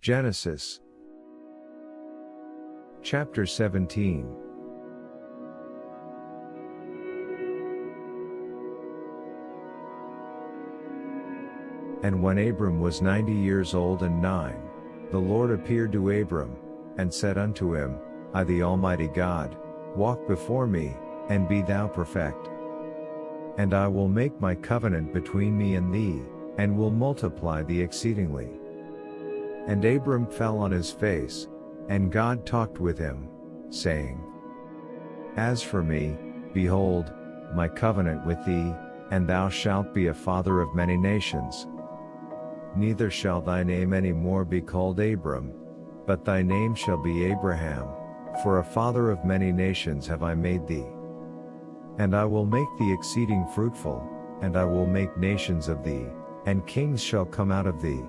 Genesis chapter 17. And when Abram was 90 years old and 9, the Lord appeared to Abram, and said unto him, I the Almighty God, walk before me, and be thou perfect. And I will make my covenant between me and thee, and will multiply thee exceedingly. And Abram fell on his face, and God talked with him, saying, As for me, behold, my covenant with thee, and thou shalt be a father of many nations. Neither shall thy name any more be called Abram, but thy name shall be Abraham, for a father of many nations have I made thee. And I will make thee exceeding fruitful, and I will make nations of thee, and kings shall come out of thee.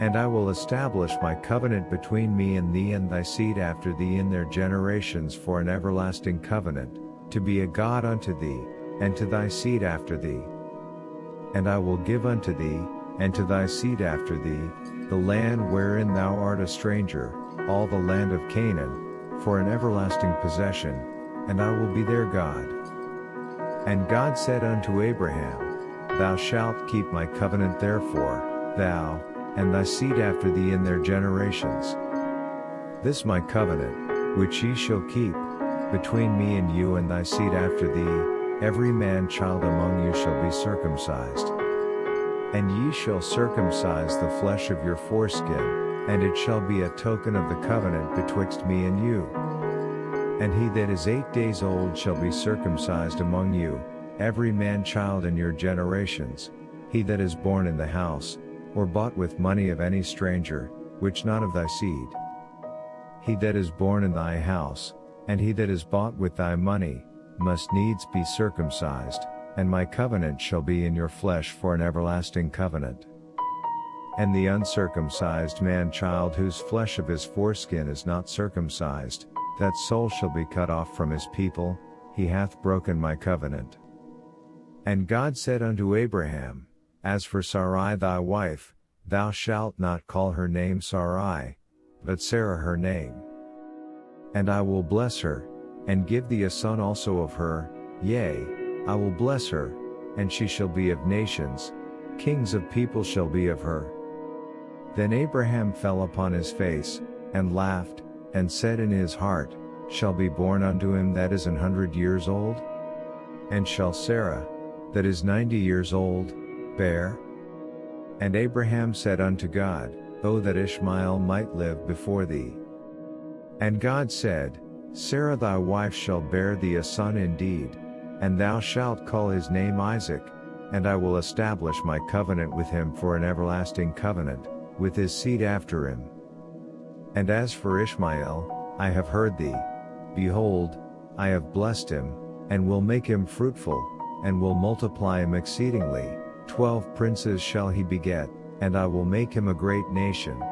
And I will establish my covenant between me and thee and thy seed after thee in their generations for an everlasting covenant, to be a God unto thee, and to thy seed after thee. And I will give unto thee, and to thy seed after thee, the land wherein thou art a stranger, all the land of Canaan, for an everlasting possession, and I will be their God. And God said unto Abraham, Thou shalt keep my covenant therefore, thou, and thy seed after thee in their generations. This my covenant, which ye shall keep, between me and you and thy seed after thee, every man child among you shall be circumcised. And ye shall circumcise the flesh of your foreskin, and it shall be a token of the covenant betwixt me and you. And he that is 8 days old shall be circumcised among you, every man child in your generations, he that is born in the house, or bought with money of any stranger, which not of thy seed. He that is born in thy house, and he that is bought with thy money, must needs be circumcised, and my covenant shall be in your flesh for an everlasting covenant. And the uncircumcised man child whose flesh of his foreskin is not circumcised, that soul shall be cut off from his people, he hath broken my covenant. And God said unto Abraham, As for Sarai thy wife, thou shalt not call her name Sarai, but Sarah her name. And I will bless her, and give thee a son also of her, yea, I will bless her, and she shall be of nations, kings of people shall be of her. Then Abraham fell upon his face, and laughed, and said in his heart, Shall be born unto him that is 100 years old? And shall Sarah, that is 90 years old, bear? And Abraham said unto God, O that Ishmael might live before thee. And God said, Sarah thy wife shall bear thee a son indeed, and thou shalt call his name Isaac, and I will establish my covenant with him for an everlasting covenant, with his seed after him. And as for Ishmael, I have heard thee. Behold, I have blessed him, and will make him fruitful, and will multiply him exceedingly. 12 princes shall he beget, and I will make him a great nation.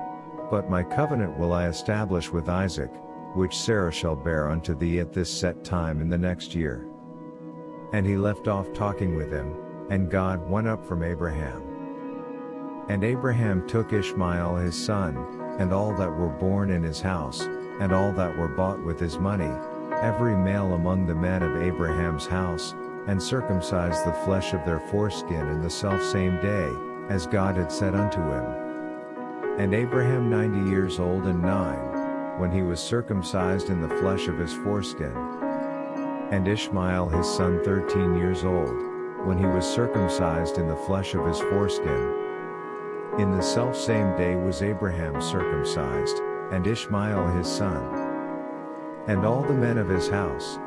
But my covenant will I establish with Isaac, which Sarah shall bear unto thee at this set time in the next year. And he left off talking with him, and God went up from Abraham. And Abraham took Ishmael his son, and all that were born in his house, and all that were bought with his money, every male among the men of Abraham's house, and circumcised the flesh of their foreskin in the selfsame day, as God had said unto him. And Abraham 90 years old and 9, when he was circumcised in the flesh of his foreskin. And Ishmael his son 13 years old, when he was circumcised in the flesh of his foreskin. In the selfsame day was Abraham circumcised, and Ishmael his son. And all the men of his house,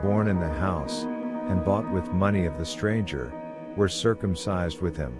born in the house, and bought with money of the stranger, were circumcised with him.